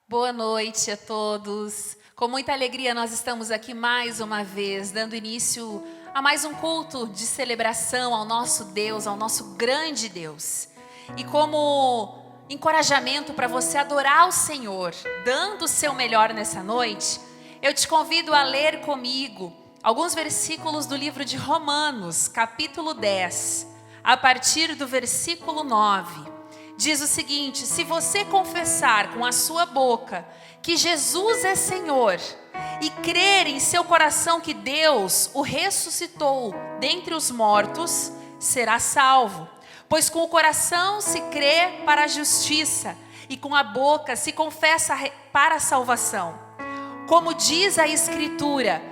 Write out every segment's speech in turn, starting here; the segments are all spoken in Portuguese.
Boa noite a todos. Com muita alegria nós estamos aqui mais uma vez, dando início a mais um culto de celebração ao nosso Deus, ao nosso grande Deus. E como encorajamento para você adorar o Senhor, dando o seu melhor nessa noite, eu te convido a ler comigo alguns versículos do livro de Romanos, capítulo 10, a partir do versículo 9. Diz o seguinte: se você confessar com a sua boca que Jesus é Senhor e crer em seu coração que Deus o ressuscitou dentre os mortos, será salvo. Pois com o coração se crê para a justiça e com a boca se confessa para a salvação. Como diz a Escritura,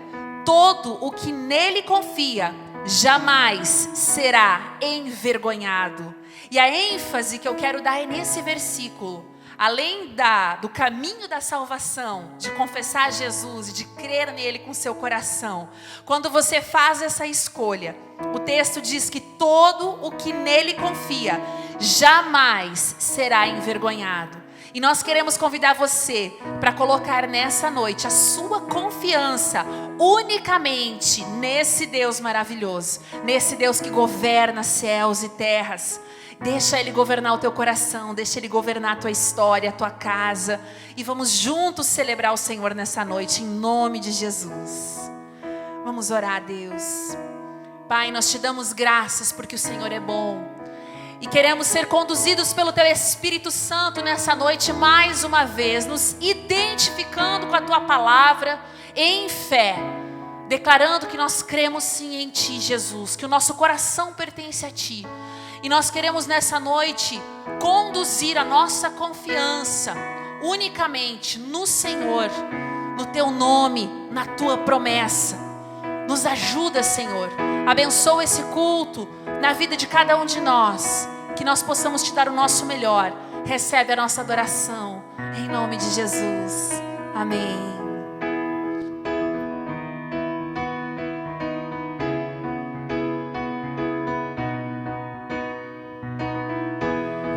todo o que nele confia jamais será envergonhado. E a ênfase que eu quero dar é nesse versículo. Além do caminho da salvação, de confessar Jesus e de crer nele com seu coração, quando você faz essa escolha, o texto diz que todo o que nele confia jamais será envergonhado. E nós queremos convidar você para colocar nessa noite a sua confiança unicamente nesse Deus maravilhoso, nesse Deus que governa céus e terras. Deixa Ele governar o teu coração, deixa Ele governar a tua história, a tua casa. E vamos juntos celebrar o Senhor nessa noite, em nome de Jesus. Vamos orar a Deus. Pai, nós te damos graças porque o Senhor é bom. E queremos ser conduzidos pelo Teu Espírito Santo nessa noite mais uma vez, nos identificando com a Tua palavra em fé, declarando que nós cremos sim em Ti, Jesus, que o nosso coração pertence a Ti. E nós queremos nessa noite conduzir a nossa confiança unicamente no Senhor, no Teu nome, na Tua promessa. Nos ajuda, Senhor. Abençoa esse culto na vida de cada um de nós. Que nós possamos Te dar o nosso melhor. Recebe a nossa adoração. Em nome de Jesus. Amém.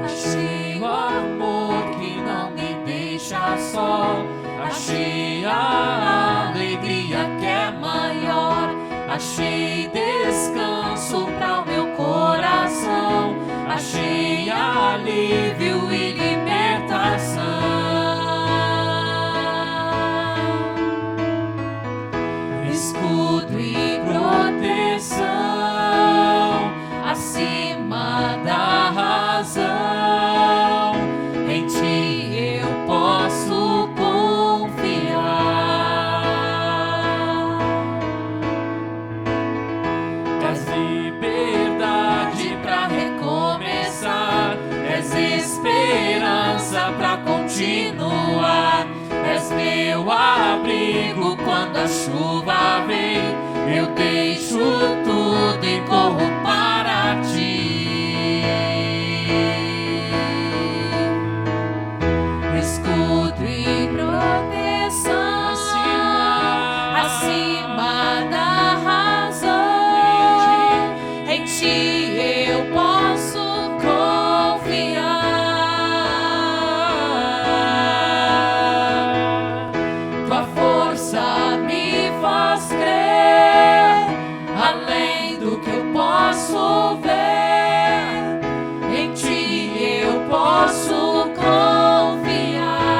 Achei o amor que não me deixa só. Achei a alegria que é maior. Achei descanso para o meu coração. Achei alívio e libertação. Escudo e proteção acima da razão. Em Ti eu posso confiar. És liberdade para recomeçar. És esperança para continuar. És meu abrigo quando a chuva vem. Eu deixo tudo e corro para Ti. Escudo e proteção acima da razão. Em Ti eu posso confiar. Tua força me faz crer além do que eu posso ver. Em Ti eu posso confiar.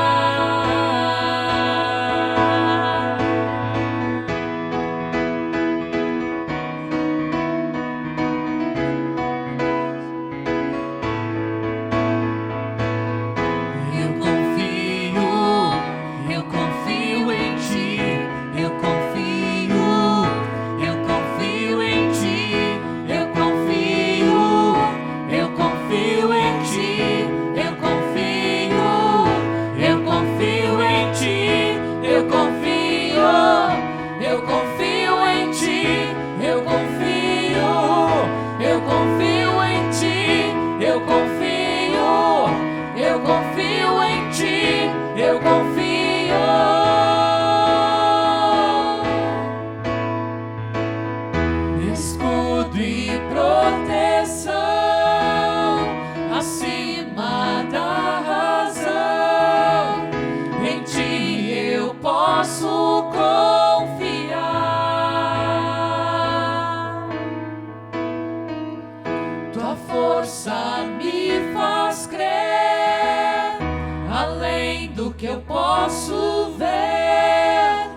que eu posso ver,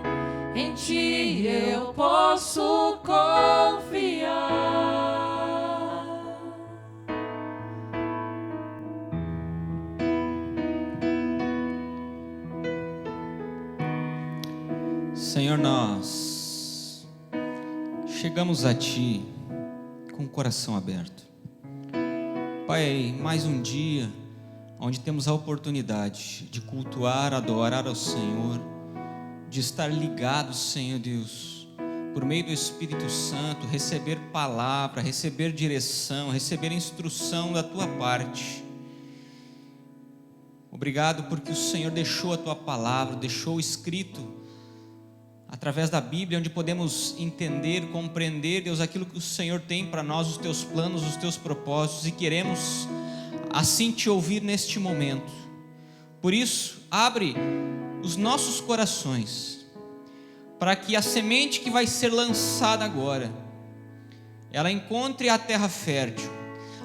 em ti eu posso confiar. Senhor, nós chegamos a Ti com o coração aberto. Pai, mais um dia onde temos a oportunidade de cultuar, adorar ao Senhor, de estar ligados, Senhor Deus, por meio do Espírito Santo, receber palavra, receber direção, receber instrução da Tua parte. Obrigado porque o Senhor deixou a Tua palavra, deixou escrito através da Bíblia, onde podemos entender, compreender, Deus, aquilo que o Senhor tem para nós, os Teus planos, os Teus propósitos, e queremos assim Te ouvir neste momento. Por isso, abre os nossos corações, para que a semente que vai ser lançada agora, ela encontre a terra fértil,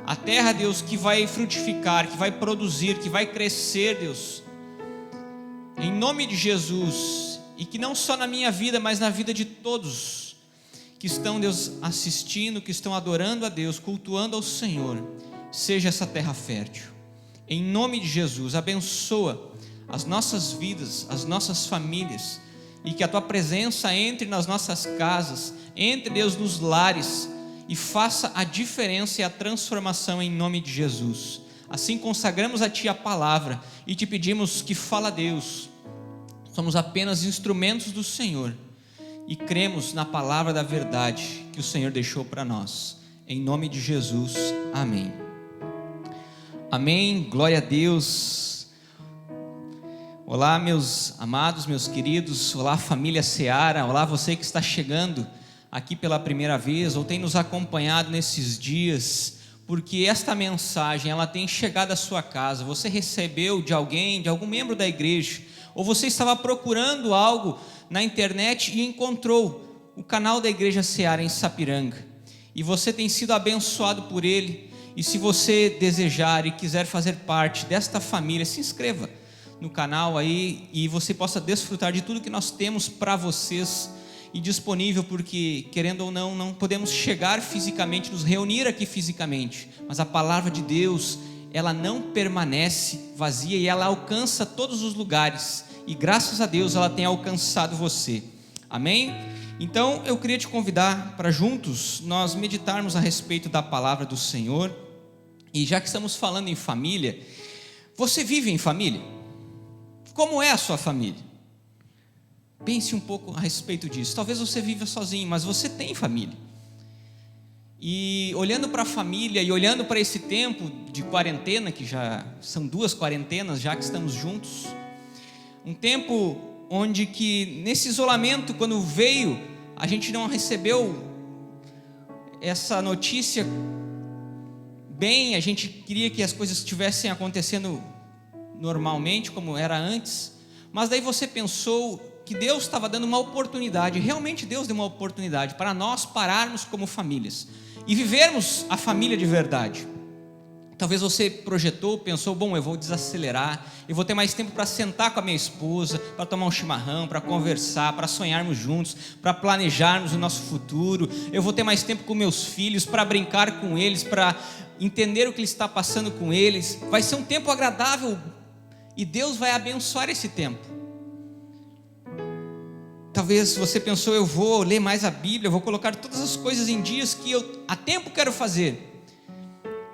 a terra, Deus, que vai frutificar, que vai produzir, que vai crescer, Deus, em nome de Jesus. E que não só na minha vida, mas na vida de todos que estão, Deus, assistindo, que estão adorando a Deus, cultuando ao Senhor, seja essa terra fértil. Em nome de Jesus, abençoa as nossas vidas, as nossas famílias, e que a Tua presença entre nas nossas casas, entre, Deus, nos lares, e faça a diferença e a transformação em nome de Jesus. Assim consagramos a Ti a palavra e Te pedimos que fala, Deus. Somos apenas instrumentos do Senhor e cremos na palavra da verdade que o Senhor deixou para nós. Em nome de Jesus, amém. Amém, glória a Deus. Olá, meus amados, meus queridos. Olá, família Seara. Olá, você que está chegando aqui pela primeira vez ou tem nos acompanhado nesses dias, porque esta mensagem ela tem chegado à sua casa. Você recebeu de alguém, de algum membro da igreja, ou você estava procurando algo na internet e encontrou o canal da Igreja Seara em Sapiranga, e você tem sido abençoado por ele. E se você desejar e quiser fazer parte desta família, se inscreva no canal aí, e você possa desfrutar de tudo que nós temos para vocês e disponível, porque querendo ou não, não podemos chegar fisicamente, nos reunir aqui fisicamente, mas a palavra de Deus, ela não permanece vazia e ela alcança todos os lugares, e graças a Deus ela tem alcançado você, amém? Então eu queria te convidar para juntos nós meditarmos a respeito da palavra do Senhor. E já que estamos falando em família, você vive em família? Como é a sua família? Pense um pouco a respeito disso. Talvez você viva sozinho, mas você tem família. E olhando para a família e olhando para esse tempo de quarentena, que já são 2 quarentenas já que estamos juntos, um tempo onde que nesse isolamento, quando veio, a gente não recebeu essa notícia bem, a gente queria que as coisas estivessem acontecendo normalmente, como era antes, mas daí você pensou que Deus estava dando uma oportunidade, realmente Deus deu uma oportunidade para nós pararmos como famílias e vivermos a família de verdade. Talvez você projetou, pensou, bom, eu vou desacelerar, eu vou ter mais tempo para sentar com a minha esposa, para tomar um chimarrão, para conversar, para sonharmos juntos, para planejarmos o nosso futuro, eu vou ter mais tempo com meus filhos, para brincar com eles, para entender o que está passando com eles. Vai ser um tempo agradável e Deus vai abençoar esse tempo. Talvez você pensou, eu vou ler mais a Bíblia, eu vou colocar todas as coisas em dias que eu há tempo quero fazer.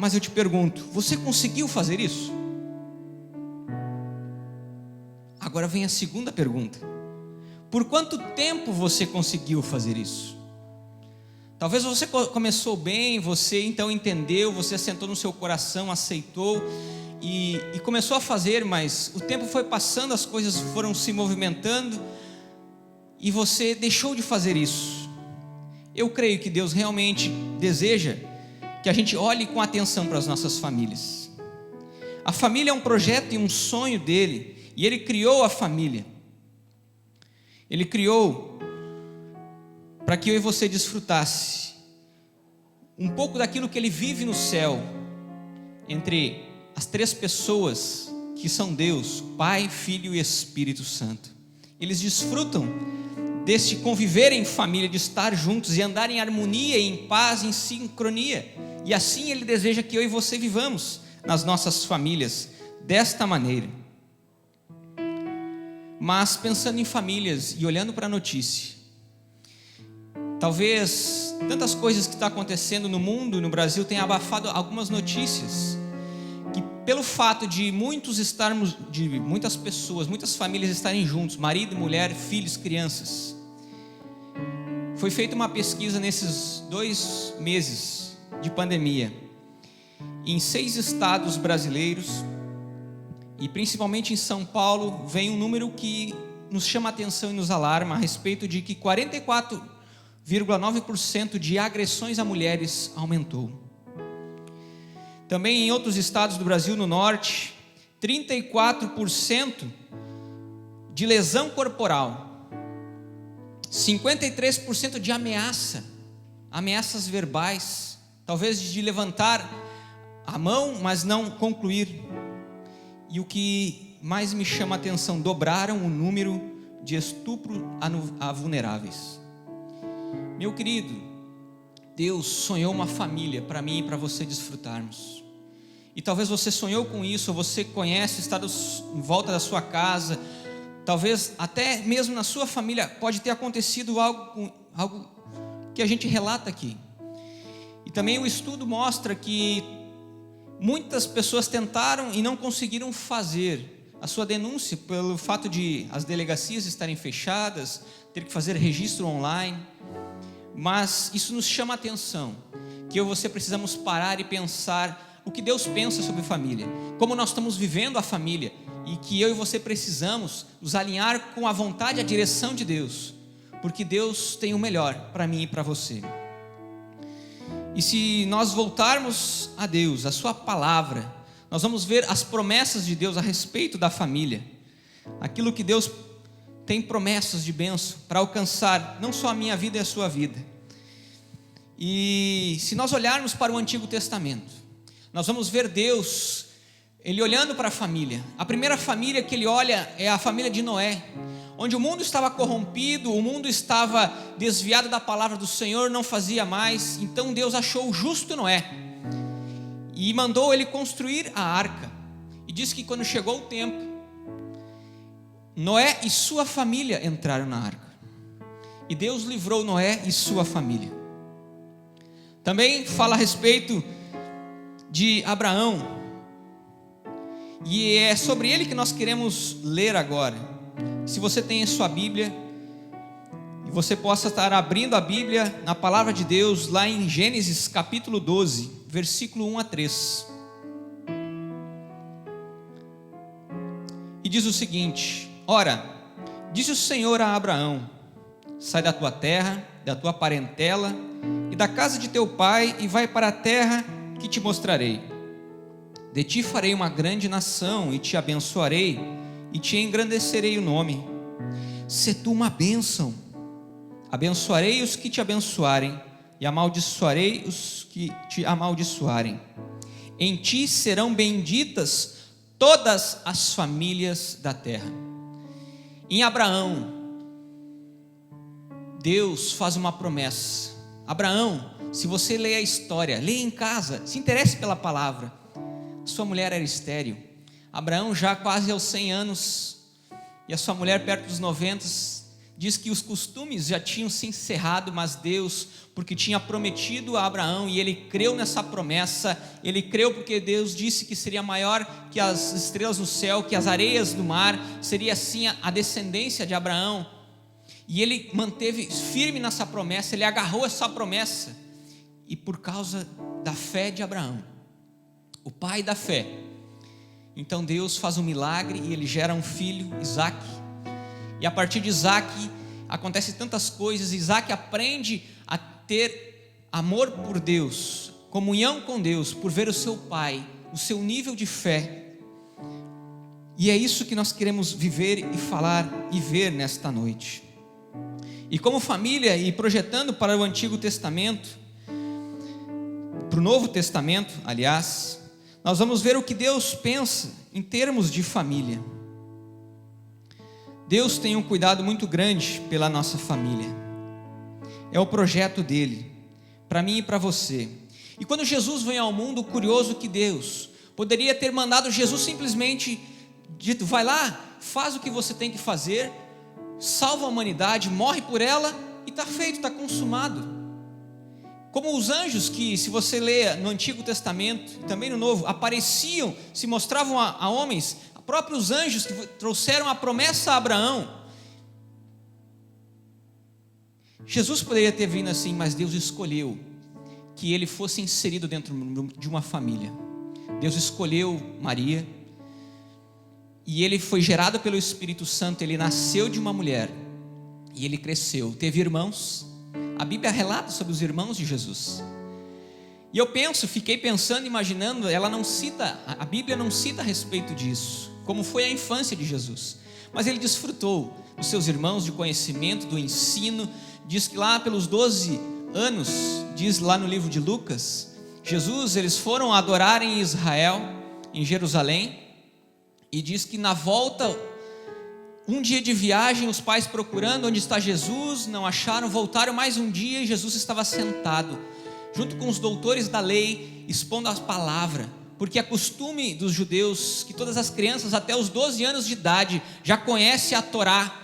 Mas eu te pergunto, você conseguiu fazer isso? Agora vem a segunda pergunta. Por quanto tempo você conseguiu fazer isso? Talvez você começou bem, você então entendeu, você assentou no seu coração, aceitou e começou a fazer, mas o tempo foi passando, as coisas foram se movimentando e você deixou de fazer isso. Eu creio que Deus realmente deseja que a gente olhe com atenção para as nossas famílias. A família é um projeto e um sonho dele, e ele criou a família. Ele criou para que eu e você desfrutasse um pouco daquilo que ele vive no céu, entre as 3 pessoas que são Deus, Pai, Filho e Espírito Santo. Eles desfrutam deste conviver em família, de estar juntos e andar em harmonia, em paz, em sincronia. E assim Ele deseja que eu e você vivamos nas nossas famílias desta maneira. Mas pensando em famílias e olhando para a notícia, talvez tantas coisas que estão acontecendo no mundo, no Brasil, tenham abafado algumas notícias, que pelo fato de muitas pessoas, muitas famílias estarem juntos, marido, mulher, filhos, crianças. Foi feita uma pesquisa nesses 2 meses de pandemia, em 6 estados brasileiros, e principalmente em São Paulo, vem um número que nos chama a atenção e nos alarma a respeito de que 44,9% de agressões a mulheres aumentou. Também em outros estados do Brasil, no norte, 34% de lesão corporal, 53% de ameaças verbais, talvez de levantar a mão, mas não concluir. E o que mais me chama a atenção, dobraram o número de estupro a vulneráveis. Meu querido, Deus sonhou uma família para mim e para você desfrutarmos. E talvez você sonhou com isso, ou você conhece, está em volta da sua casa, talvez até mesmo na sua família pode ter acontecido algo que a gente relata aqui. E também o estudo mostra que muitas pessoas tentaram e não conseguiram fazer a sua denúncia pelo fato de as delegacias estarem fechadas, ter que fazer registro online. Mas isso nos chama a atenção, que eu e você precisamos parar e pensar o que Deus pensa sobre família, como nós estamos vivendo a família, e que eu e você precisamos nos alinhar com a vontade e a direção de Deus, porque Deus tem o melhor para mim e para você. E se nós voltarmos a Deus, a sua palavra, nós vamos ver as promessas de Deus a respeito da família, aquilo que Deus tem promessas de bênção para alcançar não só a minha vida e a sua vida. E se nós olharmos para o Antigo Testamento, nós vamos ver Deus, Ele olhando para a família. A primeira família que Ele olha é a família de Noé, onde o mundo estava corrompido, o mundo estava desviado da palavra do Senhor, não fazia mais. Então Deus achou o justo Noé e mandou ele construir a arca. E diz que quando chegou o tempo, Noé e sua família entraram na arca, e Deus livrou Noé e sua família. Também fala a respeito de Abraão, e é sobre ele que nós queremos ler agora. Se você tem a sua Bíblia, e você possa estar abrindo a Bíblia na palavra de Deus, lá em Gênesis capítulo 12, versículo 1 a 3. E diz o seguinte: Ora, disse o Senhor a Abraão: sai da tua terra, da tua parentela e da casa de teu pai, e vai para a terra que te mostrarei. De ti farei uma grande nação, e te abençoarei, e te engrandecerei o nome. Sê tu uma bênção. Abençoarei os que te abençoarem, e amaldiçoarei os que te amaldiçoarem. Em ti serão benditas todas as famílias da terra. Em Abraão, Deus faz uma promessa. Abraão, se você ler a história, leia em casa, se interesse pela palavra. Sua mulher era estéril. Abraão já quase aos 100 anos, e a sua mulher perto dos 90, diz que os costumes já tinham se encerrado, mas Deus, porque tinha prometido a Abraão, e ele creu nessa promessa, ele creu porque Deus disse que seria maior que as estrelas no céu, que as areias do mar, seria assim a descendência de Abraão, e ele manteve firme nessa promessa, ele agarrou essa promessa, e por causa da fé de Abraão, o pai da fé, então Deus faz um milagre e ele gera um filho, Isaac. E a partir de Isaac acontecem tantas coisas. Isaac aprende a ter amor por Deus, comunhão com Deus, por ver o seu pai, o seu nível de fé. E é isso que nós queremos viver e falar e ver nesta noite. E como família, e projetando para o Antigo Testamento, para o Novo Testamento, aliás, nós vamos ver o que Deus pensa em termos de família, Deus tem um cuidado muito grande pela nossa família. É o projeto dele, para mim e para você. E quando Jesus vem ao mundo, curioso que Deus poderia ter mandado Jesus simplesmente dito: vai lá, faz o que você tem que fazer, salva a humanidade, morre por ela e está feito, está consumado. Como os anjos que, se você lê no Antigo Testamento e também no Novo, apareciam, se mostravam a homens, próprios anjos que trouxeram a promessa a Abraão. Jesus poderia ter vindo assim, mas Deus escolheu que ele fosse inserido dentro de uma família. Deus escolheu Maria, e ele foi gerado pelo Espírito Santo, ele nasceu de uma mulher, e ele cresceu, teve irmãos. A Bíblia relata sobre os irmãos de Jesus. E eu fiquei pensando, imaginando, a Bíblia não cita a respeito disso, como foi a infância de Jesus. Mas ele desfrutou dos seus irmãos, de conhecimento, do ensino. Diz que lá pelos 12 anos, diz lá no livro de Lucas, eles foram adorar em Israel, em Jerusalém, e diz que na volta, um dia de viagem, os pais procurando onde está Jesus, não acharam, voltaram mais um dia e Jesus estava sentado, junto com os doutores da lei, expondo a palavra, porque é costume dos judeus que todas as crianças até os 12 anos de idade já conhecem a Torá,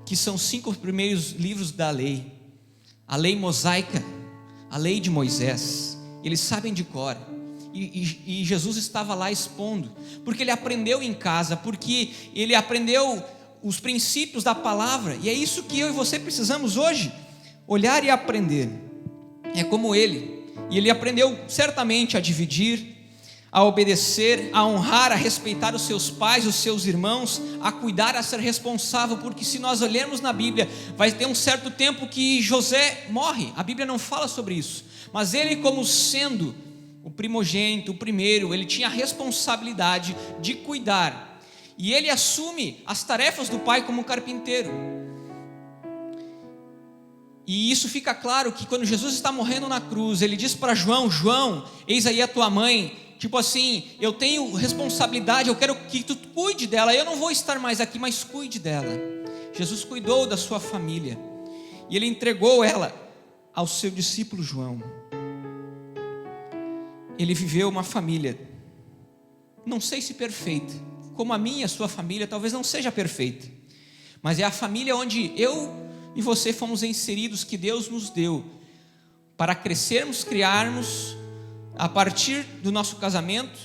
que são os 5 primeiros livros da lei, a lei mosaica, a lei de Moisés. Eles sabem de cor, e Jesus estava lá expondo, porque ele aprendeu em casa, porque ele aprendeu os princípios da palavra, e é isso que eu e você precisamos hoje, olhar e aprender. É como ele, e ele aprendeu certamente a dividir, a obedecer, a honrar, a respeitar os seus pais, os seus irmãos, a cuidar, a ser responsável, porque se nós olharmos na Bíblia, vai ter um certo tempo que José morre. A Bíblia não fala sobre isso, mas ele, como sendo o primogênito, o primeiro, ele tinha a responsabilidade de cuidar, e ele assume as tarefas do pai como carpinteiro. E isso fica claro que quando Jesus está morrendo na cruz, ele diz para João: João, eis aí a tua mãe. Tipo assim, eu tenho responsabilidade, eu quero que tu cuide dela, eu não vou estar mais aqui, mas cuide dela. Jesus cuidou da sua família, e ele entregou ela ao seu discípulo João. Ele viveu uma família, não sei se perfeita, como a minha, a sua família talvez não seja perfeita, mas é a família onde eu e você fomos inseridos, que Deus nos deu, para crescermos, criarmos, a partir do nosso casamento,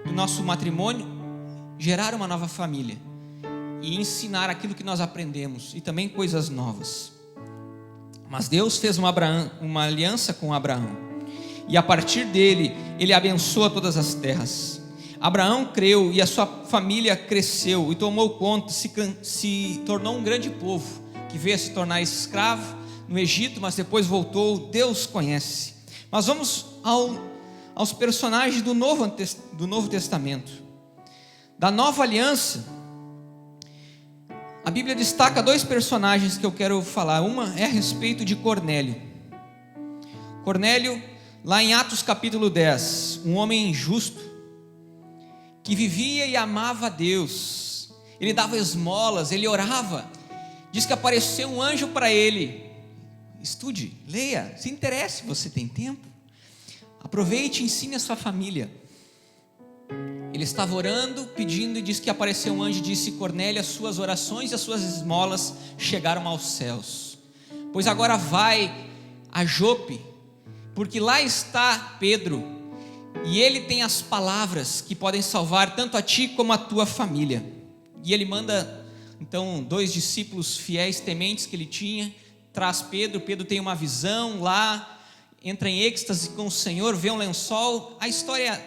do nosso matrimônio, gerar uma nova família, e ensinar aquilo que nós aprendemos, e também coisas novas. Mas Deus fez uma aliança com Abraão, e a partir dele, ele abençoa todas as terras. Abraão creu, e a sua família cresceu, e tomou conta, se tornou um grande povo, que veio a se tornar escravo no Egito, mas depois voltou. Deus conhece. Mas vamos aos personagens do Novo Testamento. Da Nova Aliança, a Bíblia destaca 2 personagens que eu quero falar. Uma é a respeito de Cornélio. Cornélio, lá em Atos capítulo 10, um homem justo, que vivia e amava a Deus. Ele dava esmolas, ele orava. Diz que apareceu um anjo para ele. Estude, leia, se interesse, você tem tempo. Aproveite e ensine a sua família. Ele estava orando, pedindo, e diz que apareceu um anjo e disse: Cornélio, as suas orações e as suas esmolas chegaram aos céus. Pois agora vai a Jope, porque lá está Pedro, e ele tem as palavras que podem salvar tanto a ti como a tua família. E ele manda então 2 discípulos fiéis, tementes que ele tinha, traz Pedro. Pedro tem uma visão lá, entra em êxtase com o Senhor, vê um lençol, a história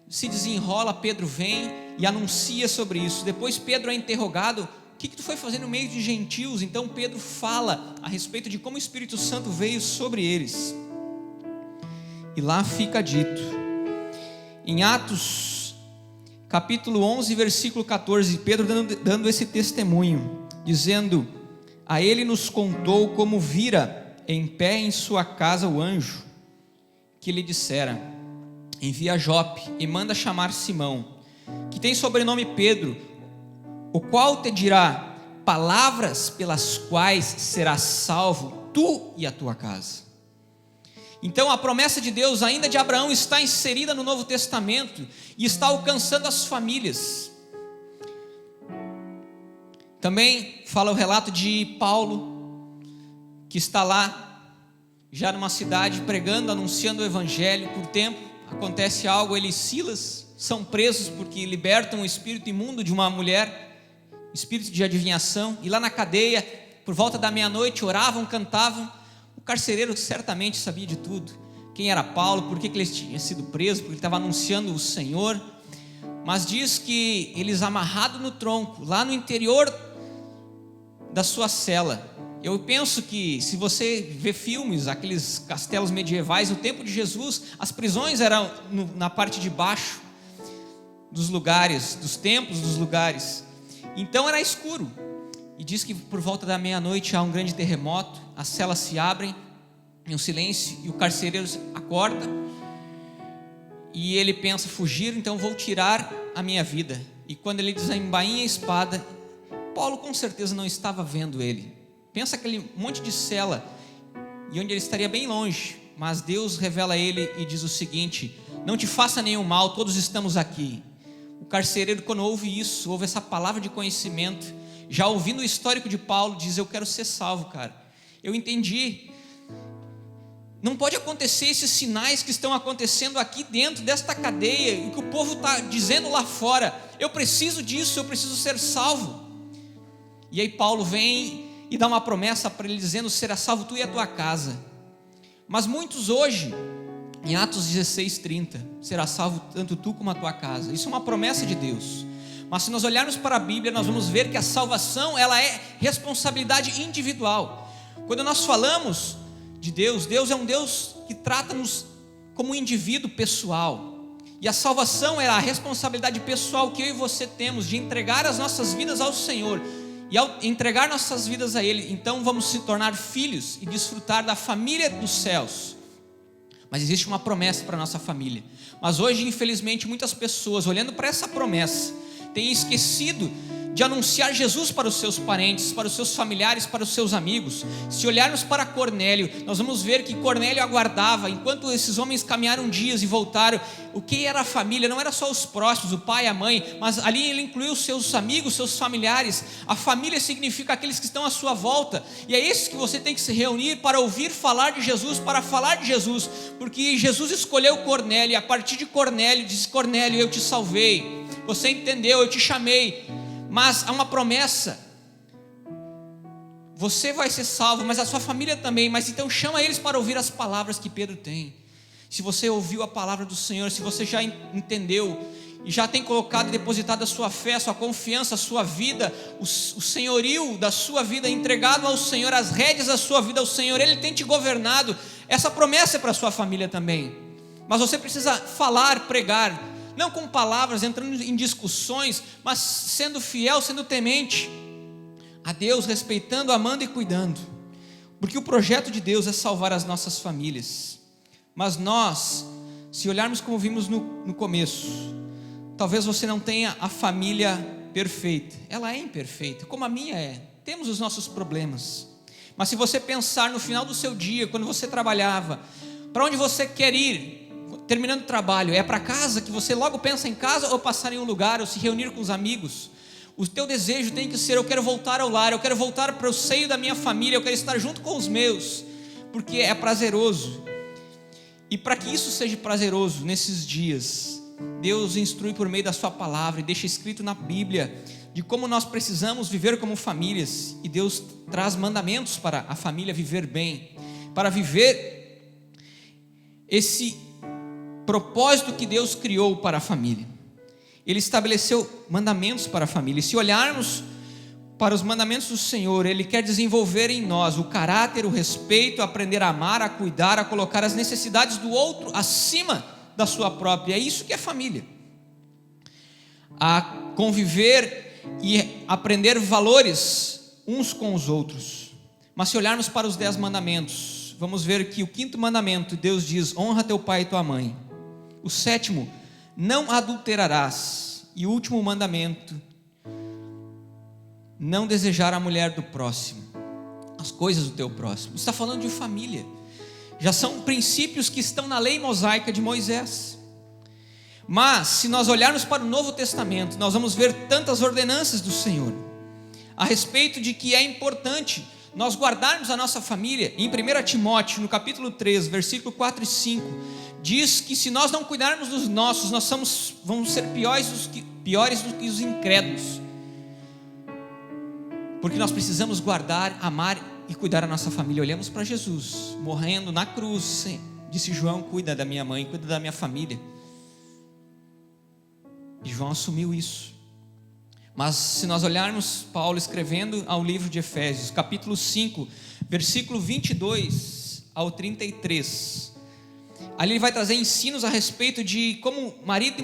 se desenrola. Pedro vem e anuncia sobre isso. Depois Pedro é interrogado: o que tu foi fazer no meio de gentios? Então Pedro fala a respeito de como o Espírito Santo veio sobre eles, e lá fica dito em Atos capítulo 11, versículo 14, Pedro dando esse testemunho, dizendo: a ele nos contou como vira em pé em sua casa o anjo, que lhe dissera: envia a Jope e manda chamar Simão, que tem sobrenome Pedro, o qual te dirá palavras pelas quais serás salvo, tu e a tua casa. Então a promessa de Deus ainda de Abraão está inserida no Novo Testamento e está alcançando as famílias. Também fala o relato de Paulo, que está lá, já numa cidade, pregando, anunciando o Evangelho. Por tempo, acontece algo, ele e Silas são presos porque libertam o espírito imundo de uma mulher, espírito de adivinhação, e lá na cadeia, por volta da meia-noite, oravam, cantavam. O carcereiro certamente sabia de tudo, quem era Paulo, por que ele tinha sido preso, porque ele estava anunciando o Senhor. Mas diz que eles amarrados no tronco, lá no interior da sua cela. Eu penso que se você vê filmes, aqueles castelos medievais, no tempo de Jesus, as prisões eram na parte de baixo dos lugares, dos templos dos lugares. Então era escuro. E diz que por volta da meia-noite há um grande terremoto, as celas se abrem em um silêncio e o carcereiro acorda e ele pensa, fugir, então vou tirar a minha vida. E quando ele desembainha a espada, Paulo com certeza não estava vendo ele. Pensa aquele monte de cela e onde ele estaria bem longe, mas Deus revela a ele e diz o seguinte: não te faça nenhum mal, todos estamos aqui. O carcereiro, quando ouve isso, ouve essa palavra de conhecimento, já ouvindo o histórico de Paulo, diz: eu quero ser salvo, cara. Eu entendi. Não pode acontecer esses sinais que estão acontecendo aqui dentro desta cadeia, e que o povo está dizendo lá fora. Eu preciso disso, eu preciso ser salvo. E aí Paulo vem e dá uma promessa para ele, dizendo: será salvo tu e a tua casa. Mas muitos hoje, em Atos 16:30, será salvo tanto tu como a tua casa. Isso é uma promessa de Deus. Mas se nós olharmos para a Bíblia, nós vamos ver que a salvação, ela é responsabilidade individual. Quando nós falamos de Deus, Deus é um Deus que trata-nos como um indivíduo pessoal. E a salvação é a responsabilidade pessoal que eu e você temos de entregar as nossas vidas ao Senhor. E ao entregar nossas vidas a Ele, então vamos se tornar filhos e desfrutar da família dos céus. Mas existe uma promessa para a nossa família. Mas hoje, infelizmente, muitas pessoas, olhando para essa promessa, têm esquecido de anunciar Jesus para os seus parentes, para os seus familiares, para os seus amigos. Se olharmos para Cornélio, nós vamos ver que Cornélio aguardava, enquanto esses homens caminharam dias e voltaram. O que era a família? Não era só os próximos, o pai, a mãe, mas ali ele incluiu os seus amigos, seus familiares. A família significa aqueles que estão à sua volta, e é esses que você tem que se reunir para ouvir falar de Jesus, para falar de Jesus, porque Jesus escolheu Cornélio, e a partir de Cornélio, disse: Cornélio, eu te salvei, você entendeu, eu te chamei. Mas há uma promessa: você vai ser salvo, mas a sua família também. Mas então chama eles para ouvir as palavras que Pedro tem. Se você ouviu a palavra do Senhor, se você já entendeu e já tem colocado e depositado a sua fé, a sua confiança, a sua vida, o senhorio da sua vida, entregado ao Senhor, as rédeas da sua vida ao Senhor, Ele tem te governado. Essa promessa é para a sua família também. Mas você precisa falar, pregar, não com palavras, entrando em discussões, mas sendo fiel, sendo temente a Deus, respeitando, amando e cuidando. Porque o projeto de Deus é salvar as nossas famílias. Mas nós, se olharmos como vimos no começo, talvez você não tenha a família perfeita. Ela é imperfeita, como a minha é. Temos os nossos problemas. Mas se você pensar no final do seu dia, quando você trabalhava, para onde você quer ir? Terminando o trabalho, é para casa que você logo pensa em casa, ou passar em um lugar, ou se reunir com os amigos? O teu desejo tem que ser: eu quero voltar ao lar, eu quero voltar para o seio da minha família, eu quero estar junto com os meus, porque é prazeroso. E para que isso seja prazeroso nesses dias, Deus instrui por meio da sua palavra e deixa escrito na Bíblia de como nós precisamos viver como famílias, e Deus traz mandamentos para a família viver bem, para viver esse propósito que Deus criou para a família. Ele estabeleceu mandamentos para a família. E se olharmos para os mandamentos do Senhor, Ele quer desenvolver em nós o caráter, o respeito, aprender a amar, a cuidar, a colocar as necessidades do outro acima da sua própria. É isso que é família. A conviver e aprender valores uns com os outros. Mas se olharmos para os 10 mandamentos, vamos ver que o 5º mandamento, Deus diz: honra teu pai e tua mãe. O 7º, não adulterarás. E o último mandamento, não desejar a mulher do próximo, as coisas do teu próximo. Está falando de família. Já são princípios que estão na lei mosaica de Moisés. Mas, se nós olharmos para o Novo Testamento, nós vamos ver tantas ordenanças do Senhor a respeito de que é importante nós guardarmos a nossa família. Em 1 Timóteo, no capítulo 3, versículo 4 e 5, diz que se nós não cuidarmos dos nossos, vamos ser piores do que os incrédulos. Porque nós precisamos guardar, amar e cuidar da nossa família. Olhamos para Jesus, morrendo na cruz, disse João: cuida da minha mãe, cuida da minha família. E João assumiu isso. Mas se nós olharmos Paulo escrevendo ao livro de Efésios, capítulo 5, versículo 22 ao 33, ali ele vai trazer ensinos a respeito de como o marido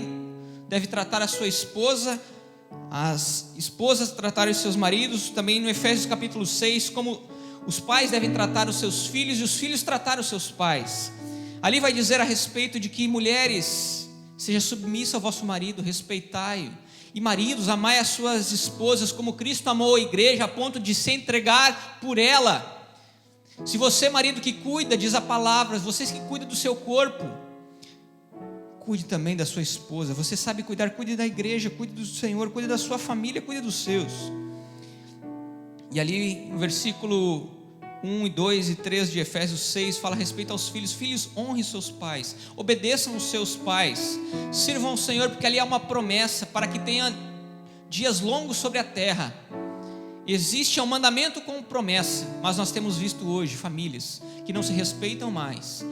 deve tratar a sua esposa, as esposas tratarem os seus maridos. Também no Efésios capítulo 6, como os pais devem tratar os seus filhos e os filhos tratar os seus pais. Ali vai dizer a respeito de que mulheres, seja submissa ao vosso marido, respeitai-o. E maridos, amai as suas esposas como Cristo amou a igreja, a ponto de se entregar por ela. Se você, marido que cuida, diz a palavra, vocês que cuidam do seu corpo, cuide também da sua esposa. Você sabe cuidar, cuide da igreja, cuide do Senhor, cuide da sua família, cuide dos seus. E ali no versículo 1 e 2 e 3 de Efésios 6 fala a respeito aos filhos. Filhos, honrem seus pais, obedeçam os seus pais, sirvam ao Senhor, porque ali há uma promessa para que tenha dias longos sobre a terra. Existe um mandamento com promessa, mas nós temos visto hoje famílias que não se respeitam mais,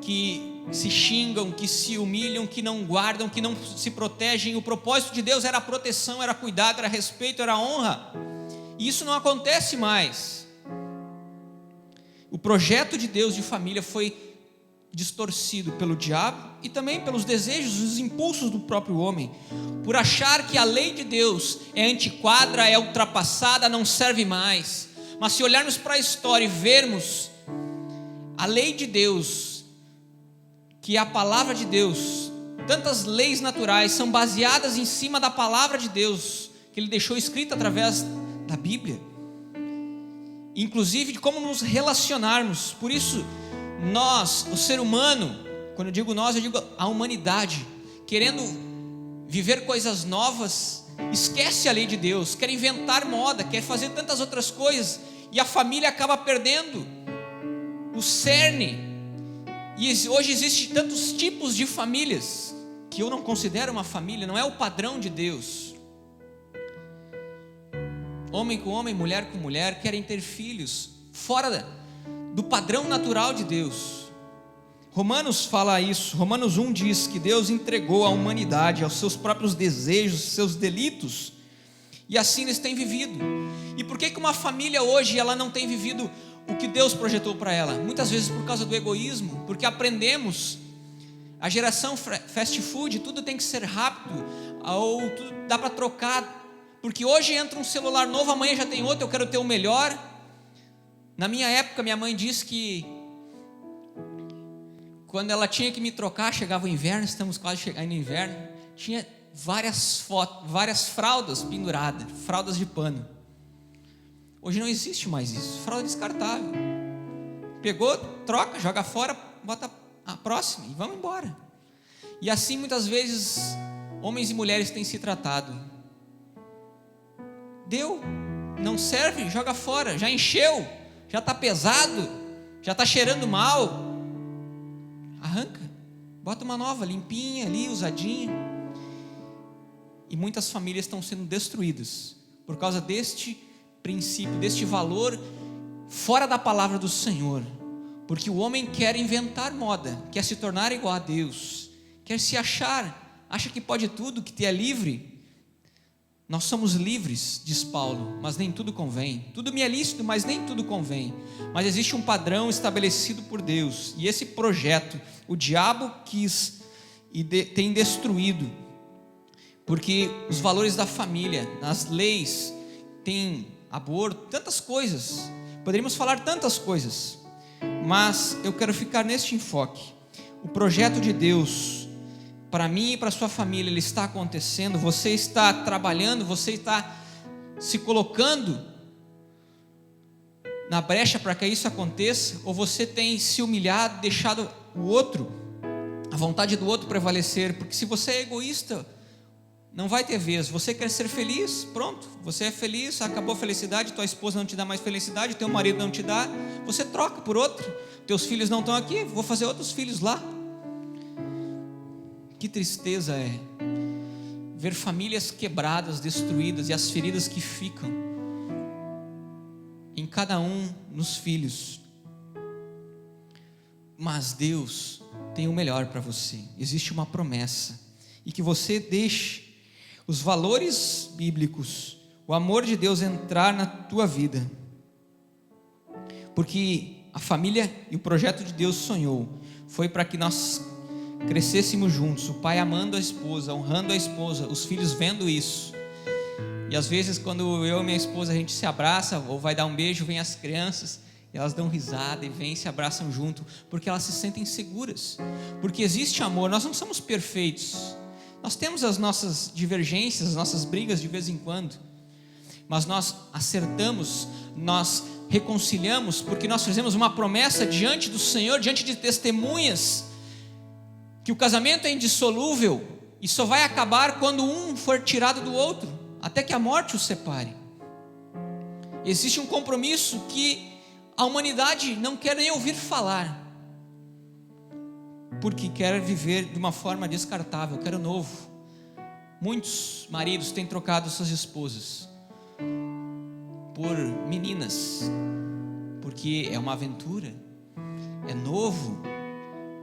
que se xingam, que se humilham, que não guardam, que não se protegem. O propósito de Deus era proteção, era cuidado, era respeito, era honra, e isso não acontece mais. O projeto de Deus de família foi distorcido pelo diabo e também pelos desejos, os impulsos do próprio homem, por achar que a lei de Deus é antiquada, é ultrapassada, não serve mais. Mas se olharmos para a história e vermos a lei de Deus, que é a palavra de Deus, tantas leis naturais são baseadas em cima da palavra de Deus, que Ele deixou escrita através da Bíblia, inclusive de como nos relacionarmos. Por isso, nós, o ser humano, quando eu digo nós, eu digo a humanidade, querendo viver coisas novas, esquece a lei de Deus, quer inventar moda, quer fazer tantas outras coisas, e a família acaba perdendo o cerne. E hoje existem tantos tipos de famílias, que eu não considero uma família, não é o padrão de Deus. Homem com homem, mulher com mulher, querem ter filhos fora do padrão natural de Deus. Romanos fala isso. Romanos 1 diz que Deus entregou a humanidade aos seus próprios desejos, seus delitos, e assim eles têm vivido. E por que uma família hoje ela não tem vivido o que Deus projetou para ela? Muitas vezes por causa do egoísmo, porque aprendemos a geração fast food, tudo tem que ser rápido, ou tudo dá para trocar. Porque hoje entra um celular novo, amanhã já tem outro, eu quero ter o melhor. Na minha época, minha mãe disse que quando ela tinha que me trocar, chegava o inverno, estamos quase chegando no inverno, tinha várias fraldas penduradas, fraldas de pano. Hoje não existe mais isso, fralda descartável. Pegou, troca, joga fora, bota a próxima e vamos embora. E assim muitas vezes homens e mulheres têm se tratado. Deu, não serve, joga fora, já encheu, já está pesado, já está cheirando mal, arranca, bota uma nova, limpinha ali, usadinha. E muitas famílias estão sendo destruídas por causa deste princípio, deste valor fora da palavra do Senhor, porque o homem quer inventar moda, quer se tornar igual a Deus, quer se achar, acha que pode tudo, que é livre. Nós somos livres, diz Paulo, mas nem tudo convém. Tudo me é lícito, mas nem tudo convém. Mas existe um padrão estabelecido por Deus, e esse projeto o diabo quis e tem destruído, porque os valores da família, as leis, tem aborto, tantas coisas, poderíamos falar tantas coisas, mas eu quero ficar neste enfoque. O projeto de Deus para mim e para sua família, ele está acontecendo? Você está trabalhando, você está se colocando na brecha para que isso aconteça? Ou você tem se humilhado, deixado o outro, a vontade do outro prevalecer? Porque se você é egoísta, não vai ter vez. Você quer ser feliz, pronto, você é feliz, acabou a felicidade, tua esposa não te dá mais felicidade, teu marido não te dá, você troca por outro. Teus filhos não estão aqui, vou fazer outros filhos lá. Que tristeza é ver famílias quebradas, destruídas, e as feridas que ficam em cada um, nos filhos. Mas Deus tem o melhor para você. Existe uma promessa, e que você deixe os valores bíblicos, o amor de Deus entrar na tua vida, porque a família e o projeto de Deus sonhou, foi para que nós crescêssemos juntos, o pai amando a esposa, honrando a esposa, os filhos vendo isso. E às vezes quando eu e minha esposa a gente se abraça, ou vai dar um beijo, vem as crianças, e elas dão risada e vêm e se abraçam junto, porque elas se sentem seguras, porque existe amor. Nós não somos perfeitos, nós temos as nossas divergências, as nossas brigas de vez em quando, mas nós acertamos, nós reconciliamos, porque nós fizemos uma promessa diante do Senhor, diante de testemunhas, que o casamento é indissolúvel e só vai acabar quando um for tirado do outro, até que a morte os separe. Existe um compromisso que a humanidade não quer nem ouvir falar, porque quer viver de uma forma descartável, quer o novo. Muitos maridos têm trocado suas esposas por meninas, porque é uma aventura, é novo.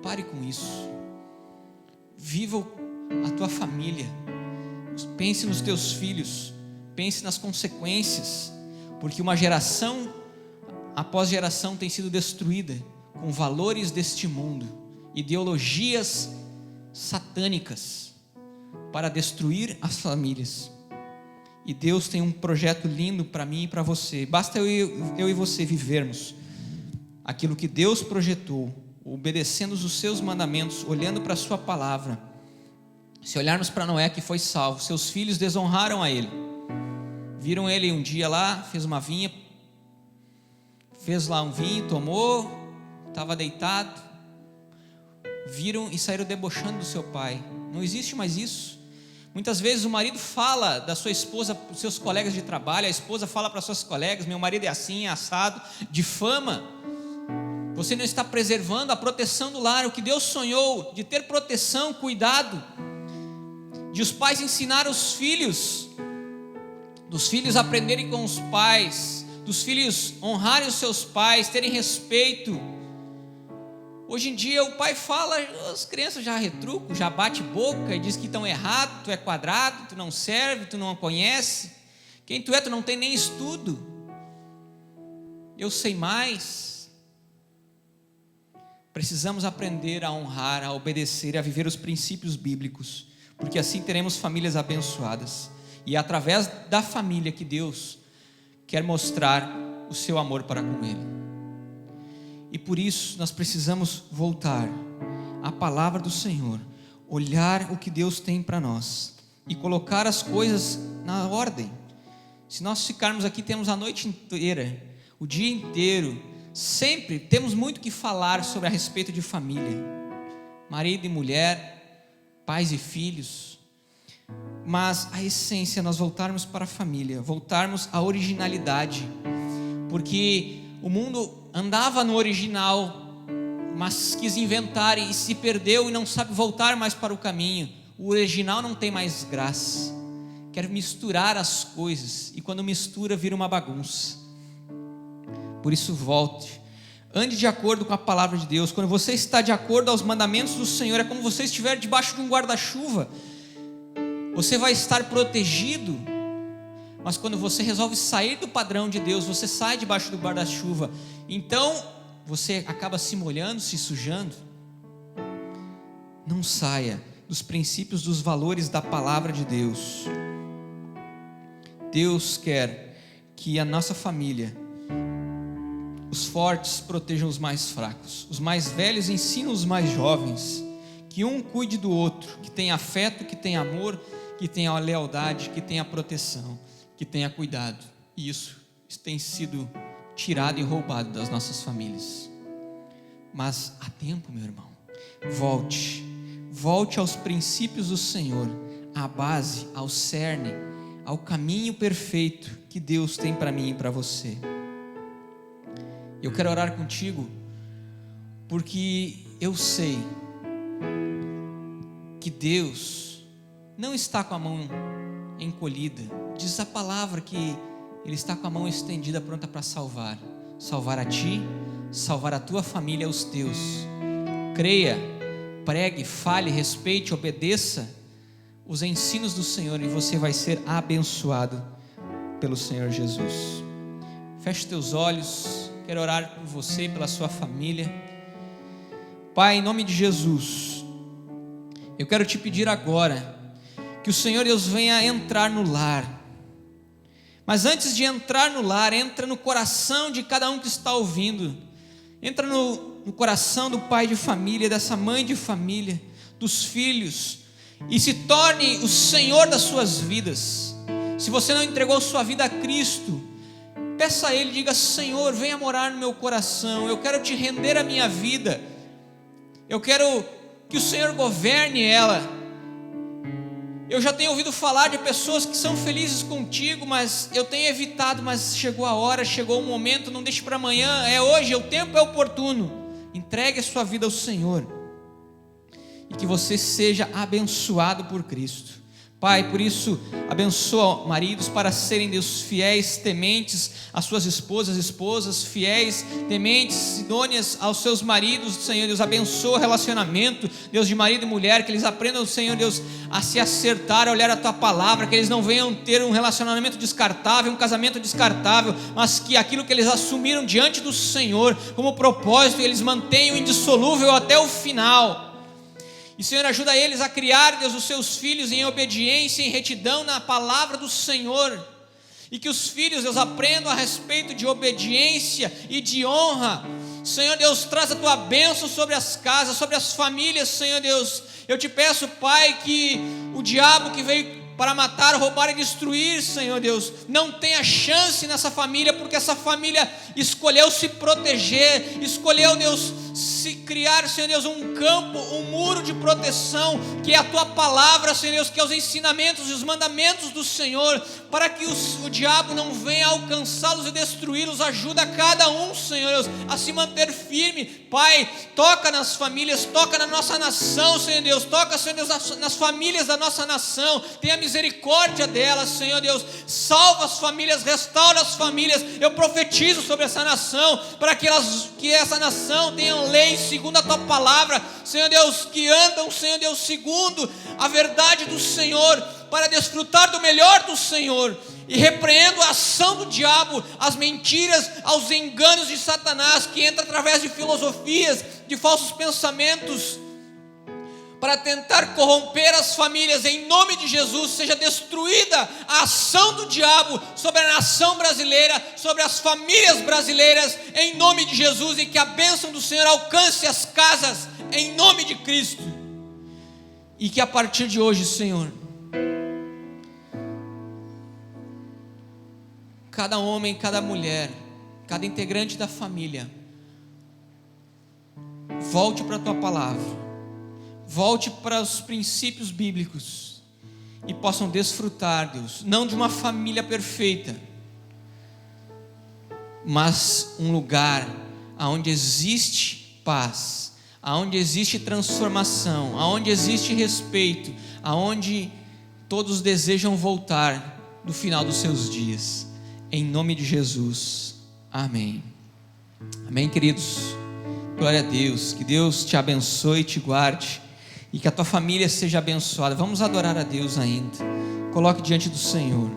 Pare com isso. Viva a tua família, pense nos teus filhos, pense nas consequências, porque uma geração após geração tem sido destruída com valores deste mundo, ideologias satânicas para destruir as famílias. E Deus tem um projeto lindo para mim e para você. Basta eu e você vivermos aquilo que Deus projetou, obedecendo os seus mandamentos, olhando para a sua palavra. Se olharmos para Noé, que foi salvo, seus filhos desonraram a ele, viram ele um dia lá, fez uma vinha, fez lá um vinho, tomou, estava deitado, viram e saíram debochando do seu pai. Não existe mais isso. Muitas vezes o marido fala da sua esposa para os seus colegas de trabalho, a esposa fala para suas colegas: meu marido é assim, é assado, difama. Você não está preservando a proteção do lar, o que Deus sonhou de ter proteção, cuidado, de os pais ensinar os filhos, dos filhos aprenderem com os pais, dos filhos honrarem os seus pais, terem respeito. Hoje em dia o pai fala, as crianças já retrucam, já bate boca e diz que estão errados, tu é quadrado, tu não serve, tu não conhece, quem tu é, tu não tem nem estudo, eu sei mais. Precisamos aprender a honrar, a obedecer, a viver os princípios bíblicos, porque assim teremos famílias abençoadas, e é através da família que Deus quer mostrar o seu amor para com Ele. E por isso nós precisamos voltar à palavra do Senhor, olhar o que Deus tem para nós e colocar as coisas na ordem. Se nós ficarmos aqui, temos a noite inteira, o dia inteiro, sempre temos muito que falar sobre a respeito de família, marido e mulher, pais e filhos, mas a essência é nós voltarmos para a família, voltarmos à originalidade, porque o mundo andava no original, mas quis inventar e se perdeu e não sabe voltar mais para o caminho. O original não tem mais graça, quer misturar as coisas, e quando mistura vira uma bagunça. Por isso volte, ande de acordo com a palavra de Deus. Quando você está de acordo aos mandamentos do Senhor, é como você estiver debaixo de um guarda-chuva, você vai estar protegido. Mas quando você resolve sair do padrão de Deus, você sai debaixo do guarda-chuva, então você acaba se molhando, se sujando. Não saia dos princípios, dos valores da palavra de Deus. Deus quer que a nossa família, os fortes protejam os mais fracos, os mais velhos ensinam os mais jovens, que um cuide do outro, que tenha afeto, que tenha amor, que tenha lealdade, que tenha proteção, que tenha cuidado. E isso tem sido tirado e roubado das nossas famílias. Mas há tempo, meu irmão, volte aos princípios do Senhor, à base, ao cerne, ao caminho perfeito que Deus tem para mim e para você. Eu quero orar contigo, porque eu sei que Deus não está com a mão encolhida. Diz a palavra que Ele está com a mão estendida, pronta para salvar a ti, salvar a tua família, os teus. Creia, pregue, fale, respeite, obedeça os ensinos do Senhor e você vai ser abençoado pelo Senhor Jesus. Feche teus olhos, quero orar por você, pela sua família. Pai, em nome de Jesus, eu quero te pedir agora que o Senhor Deus venha entrar no lar. Mas antes de entrar no lar, entra no coração de cada um que está ouvindo. Entra no coração do pai de família, dessa mãe de família, dos filhos, e se torne o Senhor das suas vidas. Se você não entregou sua vida a Cristo, peça a Ele, diga: Senhor, venha morar no meu coração, eu quero te render a minha vida, eu quero que o Senhor governe ela. Eu já tenho ouvido falar de pessoas que são felizes contigo, mas eu tenho evitado, mas chegou a hora, chegou o momento, não deixe para amanhã, é hoje, o tempo é oportuno. Entregue a sua vida ao Senhor, e que você seja abençoado por Cristo. Pai, por isso, abençoa maridos para serem, Deus, fiéis, tementes às suas esposas, fiéis, tementes, idôneas aos seus maridos, Senhor Deus. Abençoa o relacionamento, Deus, de marido e mulher, que eles aprendam, Senhor Deus, a se acertar, a olhar a Tua palavra, que eles não venham ter um relacionamento descartável, um casamento descartável, mas que aquilo que eles assumiram diante do Senhor como propósito, eles mantenham indissolúvel até o final. E Senhor, ajuda eles a criar, Deus, os seus filhos em obediência, em retidão na palavra do Senhor. E que os filhos, Deus, aprendam a respeito de obediência e de honra. Senhor Deus, traz a Tua bênção sobre as casas, sobre as famílias, Senhor Deus. Eu te peço, Pai, que o diabo que veio para matar, roubar e destruir, Senhor Deus, não tenha chance nessa família, porque essa família escolheu se proteger, escolheu, Deus, se criar, Senhor Deus, um campo, um muro de proteção, que é a Tua palavra, Senhor Deus, que é os ensinamentos e os mandamentos do Senhor, para que o diabo não venha alcançá-los e destruí-los. Ajuda cada um, Senhor Deus, a se manter firme. Pai, toca nas famílias, toca na nossa nação, Senhor Deus, toca, Senhor Deus, nas famílias da nossa nação, tenha misericórdia delas, Senhor Deus, salva as famílias, restaura as famílias. Eu profetizo sobre essa nação, para que essa nação tenha leis segundo a Tua palavra, Senhor Deus, que andam, Senhor Deus, segundo a verdade do Senhor, para desfrutar do melhor do Senhor. E repreendo a ação do diabo, as mentiras, aos enganos de Satanás, que entra através de filosofias, de falsos pensamentos, para tentar corromper as famílias. Em nome de Jesus, seja destruída a ação do diabo sobre a nação brasileira, sobre as famílias brasileiras, em nome de Jesus, e que a bênção do Senhor alcance as casas, em nome de Cristo. E que a partir de hoje, Senhor, cada homem, cada mulher, cada integrante da família, volte para a Tua palavra, volte para os princípios bíblicos e possam desfrutar, Deus, não de uma família perfeita, mas um lugar onde existe paz, onde existe transformação, onde existe respeito, onde todos desejam voltar no final dos seus dias. Em nome de Jesus, amém. Amém, queridos. Glória a Deus. Que Deus te abençoe e te guarde, e que a tua família seja abençoada. Vamos adorar a Deus ainda. Coloque diante do Senhor.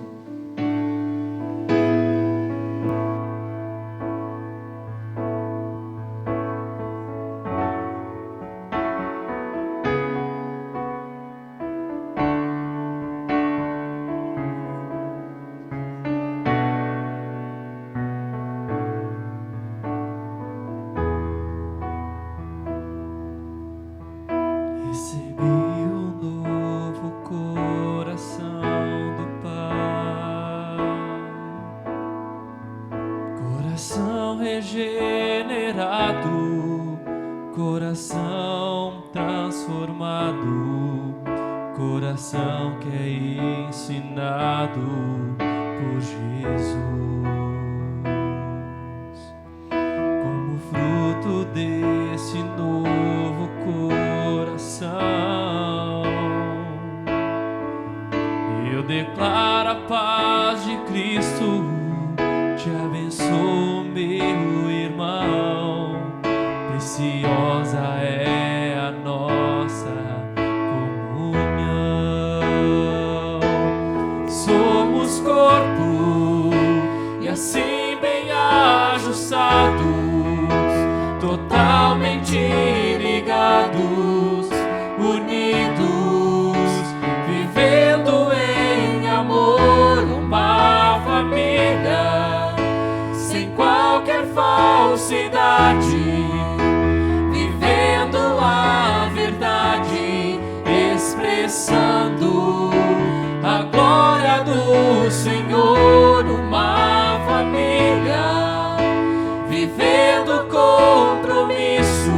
Esse ensinado por Jesus. Como fruto desse novo coração, eu declaro a paz de Cristo. Te abençoo, meu irmão. Preciosa é a nossa comunhão. Somos corpo e assim bem ajustados, totalmente ligados, unidos, vivendo em amor, uma família, sem qualquer falsidade, vivendo a verdade, expressando a glória do Senhor, uma família, vivendo o compromisso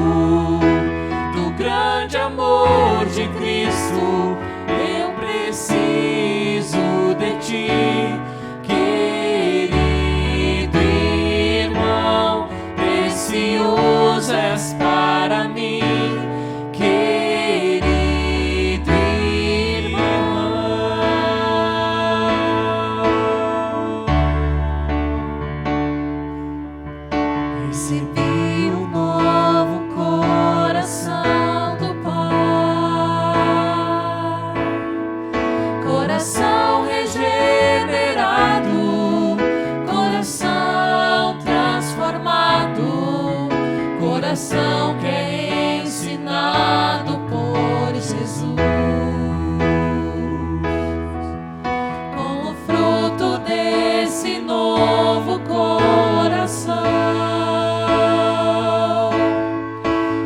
do grande amor de Cristo. Eu preciso de ti, querido irmão, precioso és para mim, querido irmão. Recebi um novo coração do Pai, coração regenerado, coração transformado, coração que é ensinado por Jesus. Como fruto desse novo coração,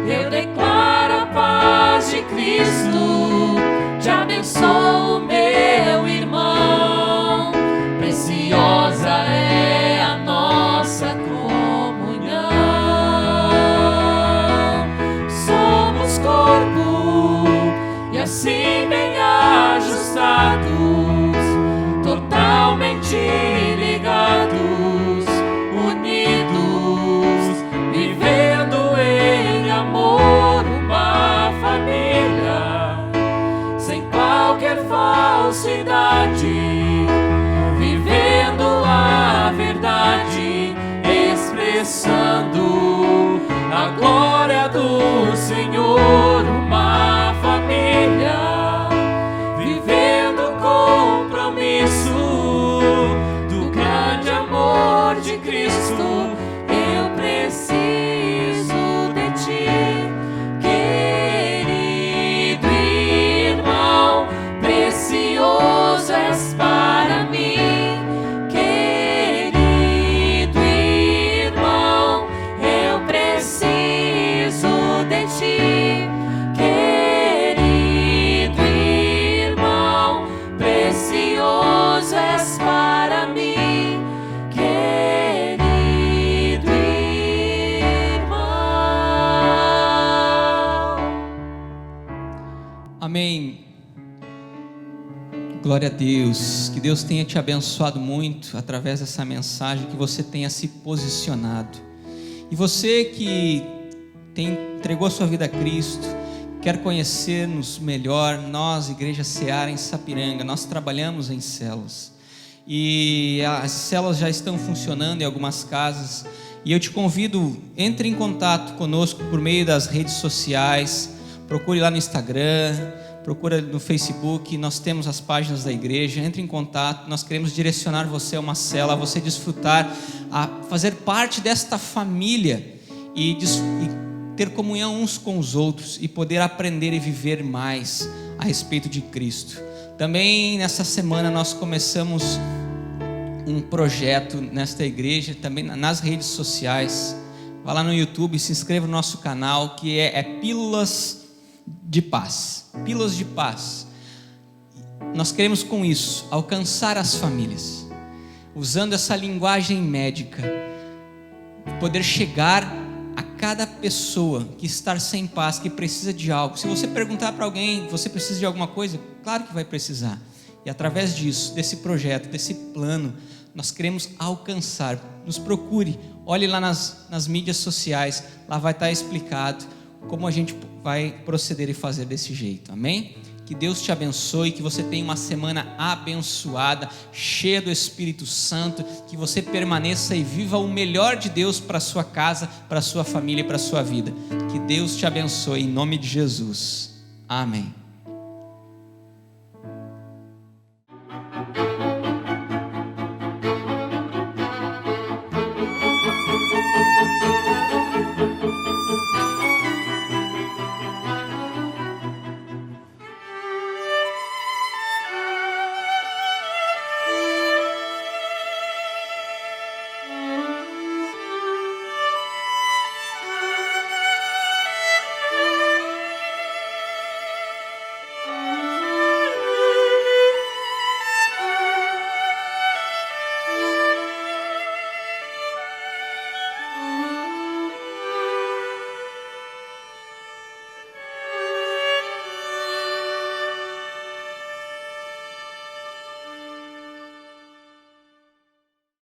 eu declaro a paz de Cristo. Te abençoo, meu irmão. Preciosa é a nossa comunhão. Somos corpo e assim bem ajustados, totalmente ligados, unidos, vivendo em amor, uma família, sem qualquer falsidade, vivendo a verdade, expressando a glória do Senhor, uma família, vivendo o compromisso do grande amor de Cristo. Eu preciso de ti, querido irmão, precioso és para mim, querido irmão. Eu preciso de ti, querido irmão, precioso és para mim, querido irmão. Amém. Glória a Deus. Que Deus tenha te abençoado muito através dessa mensagem, que você tenha se posicionado. E você que entregou a sua vida a Cristo, quer conhecer-nos melhor, nós, Igreja Seara em Sapiranga, nós trabalhamos em células. E as células já estão funcionando em algumas casas. E eu te convido, entre em contato conosco por meio das redes sociais. Procure lá no Instagram, procura no Facebook, nós temos as páginas da igreja. Entre em contato, nós queremos direcionar você a uma célula, a você desfrutar, a fazer parte desta família e ter comunhão uns com os outros e poder aprender e viver mais a respeito de Cristo. Também nessa semana nós começamos um projeto nesta igreja, também nas redes sociais. Vá lá no YouTube, se inscreva no nosso canal, que é Pílulas de Paz. Pílulas de Paz. Nós queremos com isso alcançar as famílias, usando essa linguagem médica, poder chegar a cada pessoa que está sem paz, que precisa de algo. Se você perguntar para alguém, você precisa de alguma coisa? Claro que vai precisar. E através disso, desse projeto, desse plano, nós queremos alcançar. Nos procure, olhe lá nas mídias sociais, lá vai estar explicado como a gente vai proceder e fazer desse jeito, amém? Que Deus te abençoe, que você tenha uma semana abençoada, cheia do Espírito Santo, que você permaneça e viva o melhor de Deus para a sua casa, para a sua família e para a sua vida. Que Deus te abençoe em nome de Jesus, amém.